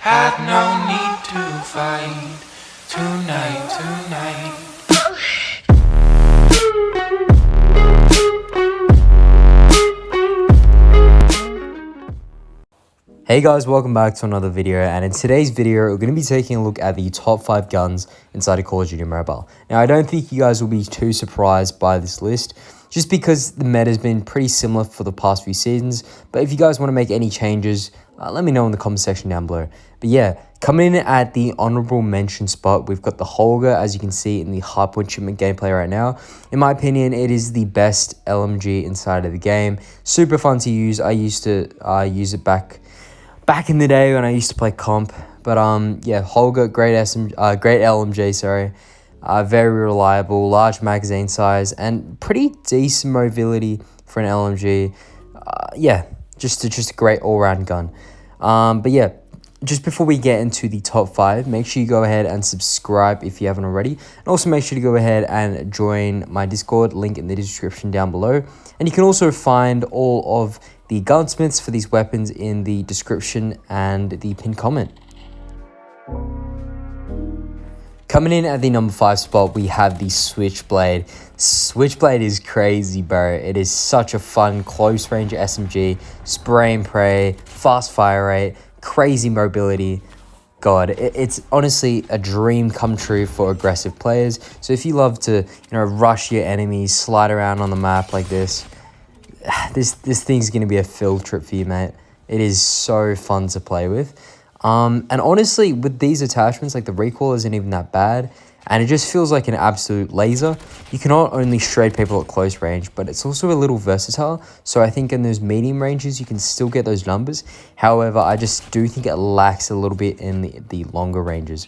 Had no need to fight tonight. Hey guys, welcome back to another video, and in today's video we're going to be taking a look at the top 5 guns inside of Call of Duty Mobile. Now I don't think you guys will be too surprised by this list, just because the meta has been pretty similar for the past few seasons, but if you guys want to make any changes, let me know in the comment section down below. But yeah, coming in at the honorable mention spot, we've got the Holger, as you can see in the hardpoint shipment gameplay right now. In my opinion, it is the best LMG inside of the game. Super fun to use. I used to use it back in the day when I used to play comp. But yeah, Holger, great LMG, sorry. Very reliable, large magazine size, and pretty decent mobility for an LMG. Yeah, just a great all-round gun. But yeah, just before we get into the top 5, make sure you go ahead and subscribe if you haven't already. And also make sure to go ahead and join my Discord, link in the description down below. And you can also find all of the gunsmiths for these weapons in the description and the pinned comment. Coming in at the number 5 spot, we have the Switchblade. Switchblade is crazy, bro. It is such a fun close range SMG, spray and pray, fast fire rate, crazy mobility. God, it's honestly a dream come true for aggressive players. So if you love to, rush your enemies, slide around on the map like this thing's gonna be a field trip for you, mate. It is so fun to play with. And honestly, with these attachments, like the recoil isn't even that bad, and it just feels like an absolute laser. You can not only shred people at close range, but it's also a little versatile. So I think in those medium ranges, you can still get those numbers. However, I just do think it lacks a little bit in the longer ranges.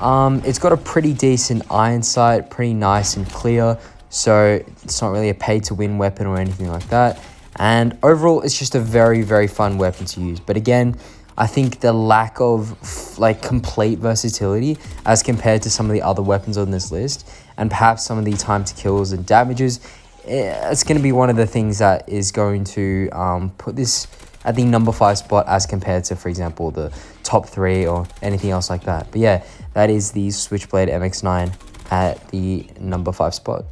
It's got a pretty decent iron sight, pretty nice and clear. So it's not really a pay-to-win weapon or anything like that. And overall, it's just a very, very fun weapon to use. But again, I think the lack of complete versatility as compared to some of the other weapons on this list, and perhaps some of the time to kills and damages, it's going to be one of the things that is going to put this at the number 5 spot as compared to, for example, the top 3 or anything else like that. But yeah, that is the Switchblade MX9 at the number 5 spot.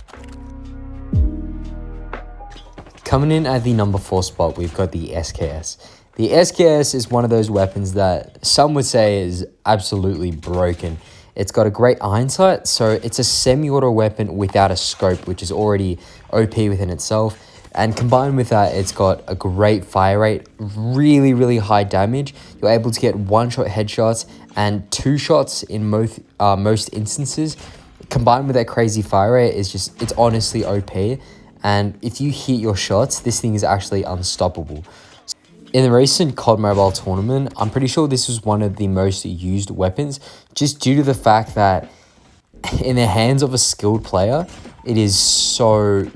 Coming in at the number 4 spot, we've got the SKS. The SKS is one of those weapons that some would say is absolutely broken. It's got a great iron sight, so it's a semi-auto weapon without a scope, which is already OP within itself. And combined with that, it's got a great fire rate, really, really high damage. You're able to get 1-shot headshots and 2 shots in most instances. Combined with that crazy fire rate, it's honestly OP. And if you hit your shots, this thing is actually unstoppable. In the recent COD Mobile tournament, I'm pretty sure this was one of the most used weapons, just due to the fact that in the hands of a skilled player, it is so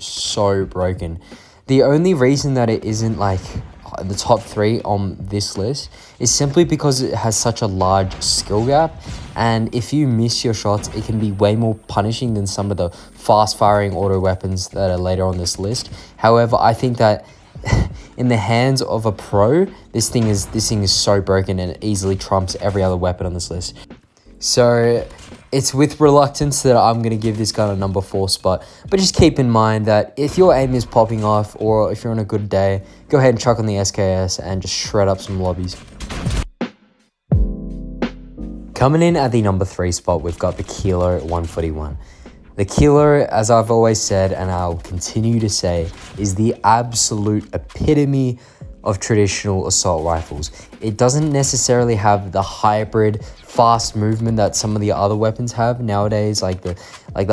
broken. The only reason that it isn't in the top 3 on this list is simply because it has such a large skill gap, and if you miss your shots, it can be way more punishing than some of the fast firing auto weapons that are later on this list. However, I think that in the hands of a pro, this thing is so broken, and it easily trumps every other weapon on this list. So it's with reluctance that I'm going to give this gun a number 4 spot. But just keep in mind that if your aim is popping off, or if you're on a good day, go ahead and chuck on the SKS and just shred up some lobbies. Coming in at the number 3 spot, we've got the Kilo 141. The Kilo, as I've always said, and I'll continue to say, is the absolute epitome of traditional assault rifles. It doesn't necessarily have the hybrid fast movement that some of the other weapons have nowadays, like the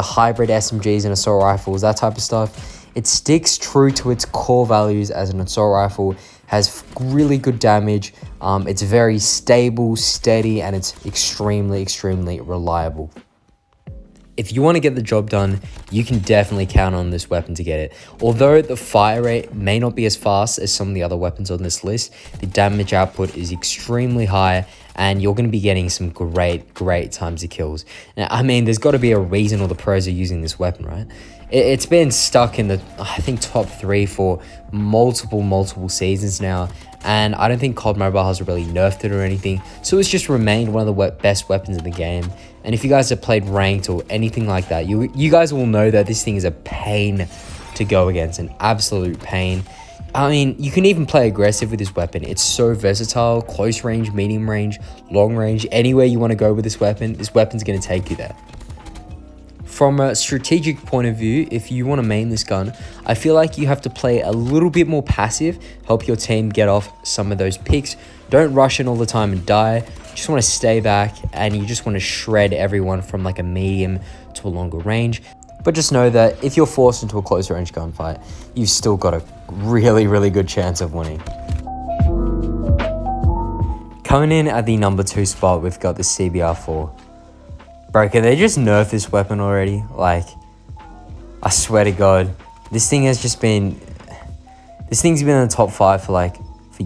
hybrid SMGs and assault rifles, that type of stuff. It sticks true to its core values as an assault rifle, has really good damage, it's very stable, steady, and it's extremely reliable. If you want to get the job done, you can definitely count on this weapon to get it. Although the fire rate may not be as fast as some of the other weapons on this list, the damage output is extremely high, and you're going to be getting some great times to kills. Now, I mean, there's got to be a reason all the pros are using this weapon, right? It's been stuck in the, I think, top 3 for multiple seasons now. And I don't think COD Mobile has really nerfed it or anything. So it's just remained one of the best weapons in the game. And if you guys have played ranked or anything like that, you guys will know that this thing is a pain to go against, an absolute pain. I mean, you can even play aggressive with this weapon. It's so versatile, close range, medium range, long range, anywhere you want to go with this weapon's going to take you there. From a strategic point of view, if you want to main this gun, I feel like you have to play a little bit more passive, help your team get off some of those picks. Don't rush in all the time and die. You just want to stay back, and you just want to shred everyone from like a medium to a longer range. But just know that if you're forced into a close range gunfight, you've still got a really good chance of winning. Coming in at the number 2 spot, we've got the CBR4. Bro, can they just nerf this weapon already? Like, I swear to God, this thing's been in the top 5 for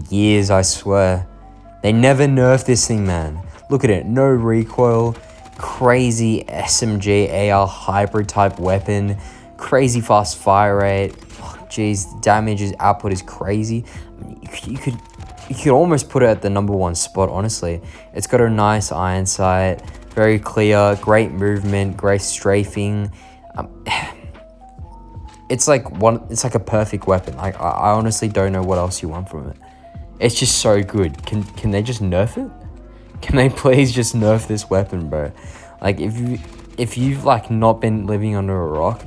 years, I swear. They never nerf this thing, man. Look at it, no recoil, crazy SMG AR hybrid type weapon, crazy fast fire rate. Oh, geez, damage output is crazy. I mean, you could almost put it at the number 1 spot, honestly. It's got a nice iron sight, very clear, great movement, great strafing. It's like a perfect weapon. I honestly don't know what else you want from it. It's just so good. Can they just nerf it? Can they please just nerf this weapon, bro? Like, if you've not been living under a rock,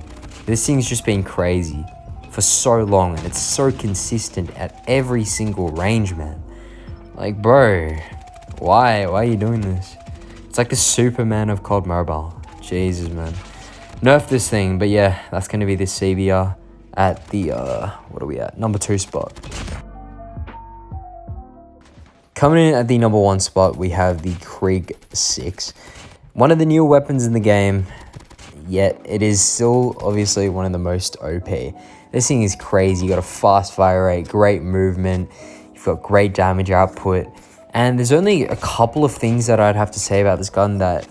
this thing's just been crazy for so long, and it's so consistent at every single range, man. Like, bro, why are you doing this? It's like the Superman of COD Mobile. Jesus, man. Nerf this thing. But yeah, that's going to be the CBR at the, what are we at? Number 2 spot. Coming in at the number 1 spot, we have the Krieg 6. One of the newer weapons in the game, yet it is still obviously one of the most OP. This thing is crazy. You got a fast fire rate, great movement, you've got great damage output. And there's only a couple of things that I'd have to say about this gun that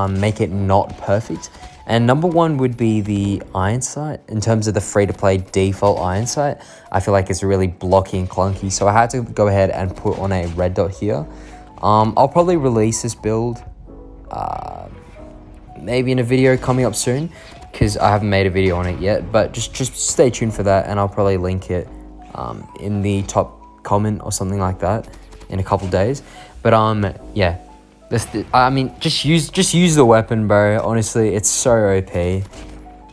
make it not perfect. And number 1 would be the iron sight. In terms of the free-to-play default iron sight, I feel like it's really blocky and clunky. So I had to go ahead and put on a red dot here. I'll probably release this build maybe in a video coming up soon, because I haven't made a video on it yet. But just stay tuned for that, and I'll probably link it in the top comment or something like that in a couple days. But yeah, I mean, just use the weapon, bro. Honestly, it's so OP.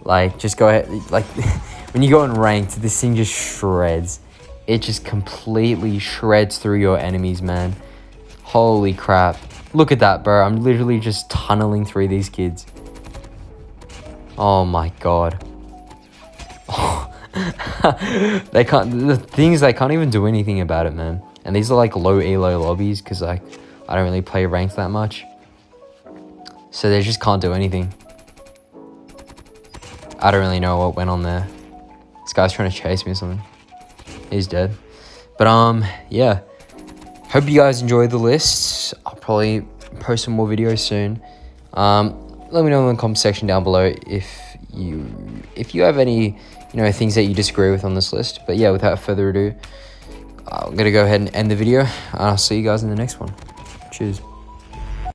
Like, just go ahead. Like, when you go in ranked, this thing just shreds. It just completely shreds through your enemies, man. Holy crap. Look at that, bro. I'm literally just tunneling through these kids. Oh my God. They can't even do anything about it, man. And these are like low elo lobbies, because I don't really play ranked that much. So they just can't do anything. I don't really know what went on there. This guy's trying to chase me or something. He's dead. But yeah. Hope you guys enjoyed the list. I'll probably post some more videos soon. Let me know in the comment section down below if you have any things that you disagree with on this list. But yeah, without further ado, I'm gonna go ahead and end the video, and I'll see you guys in the next one. Cheers.